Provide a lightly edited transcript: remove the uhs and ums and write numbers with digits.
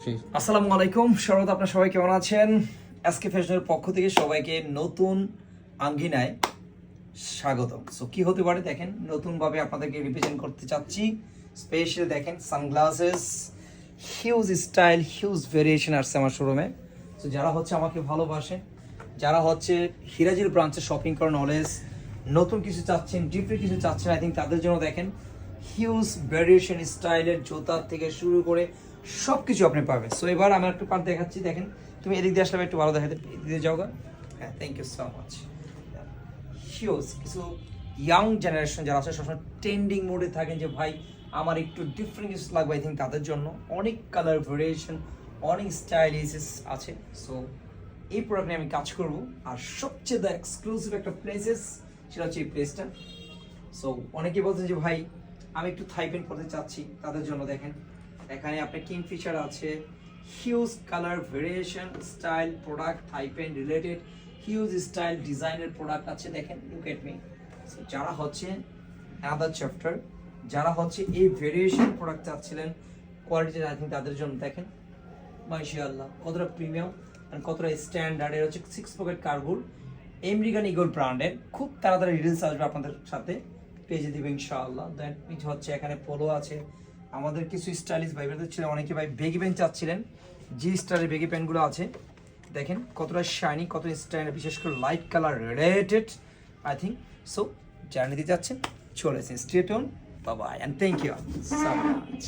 আসসালামু আলাইকুম শরৎ, আপনার সবাই কেমন আছেন? এসকে ফ্যাশনের পক্ষ থেকে সবাইকে নতুন আঙ্গিনায় স্বাগতম। সো কি হতে পারে দেখেন, নতুনভাবে আপনাদেরকে রিপ্রেজেন্ট করতে চাচ্ছি। স্পেশাল দেখেন sunglasses, huge style, huge variation আসছে আমার শোরুমে। সো যারা হচ্ছে আমাকে ভালোবাসেন, যারা হচ্ছে হিরাজির ব্রাঞ্চে শপিং করার নলেজ, নতুন কিছু চাচ্ছেন, ডিফারেন্ট কিছু চাচ্ছেন, আই থিঙ্ক তাদের জন্য দেখেন হিউজ ভেরিয়েশন স্টাইলের জুতার থেকে শুরু করে সব কিছু আপনি পাবেন। সো এবার আমি একটা পার্ট দেখাচ্ছি, দেখেন তুমি এদিক দিয়ে আসলে একটু ভালো দেখাতে, এদিকে যাও গা। হ্যাঁ, thank you so much. Huge কিছু ইয়াং জেনারেশন যারা আছে সবসময় ট্রেন্ডিং মোডে থাকেন যে ভাই আমার একটু ডিফারেন্ট কিছু লাগবে, আই থিঙ্ক তাদের জন্য অনেক কালার ভেরিয়েশন, অনেক স্টাইলিস আছে। সো এই প্রোডাক্ট নিয়ে আমি কাজ করব, আর সবচেয়ে দ্য এক্সক্লুসিভ একটা প্লেসেস সেটা হচ্ছে এই প্লেসটা। সো অনেকে বলছেন যে ভাই আমি একটু থাই প্যান্ট পরতে চাচ্ছি, তাদের জন্য দেখেন এখানে আপনার কিংফিশার আছে, huge colour variation style product, Thai pant related huge style ডিজাইনের প্রোডাক্ট আছে। দেখেন লুক এট মি। সো যারা হচ্ছে অ্যানাদার চ্যাপ্টার, যারা হচ্ছে এই ভেরিয়েশন প্রোডাক্ট চাচ্ছিলেন কোয়ালিটি, আই থিঙ্ক তাদের জন্য দেখেন মাশাআল্লাহ কতটা প্রিমিয়াম আর কতটা স্ট্যান্ডার্ড। এর হচ্ছে 6 পকেট কার্গোর আমেরিকান ইগল ব্র্যান্ডের, খুব তাড়াতাড়ি রিলিজ আসবে আপনাদের সাথে, পেজে দিবে ইনশাআল্লাহ। দেন পিছ হচ্ছে এখানে পোলো আছে, আমাদের কিছু স্টাইলিশ ভাইবারদের ছিল, অনেকে ভাই বেগি প্যান্ট চাচ্ছিলেন, জি স্টাইলের বেগি প্যান্টগুলো আছে। দেখেন কতটা শাইনি, কত স্টাইল, বিশেষ করে light colour related I think. So যারা নিতে চাচ্ছেন চলে এসেছেন, stay tune, bye bye and thank you so much.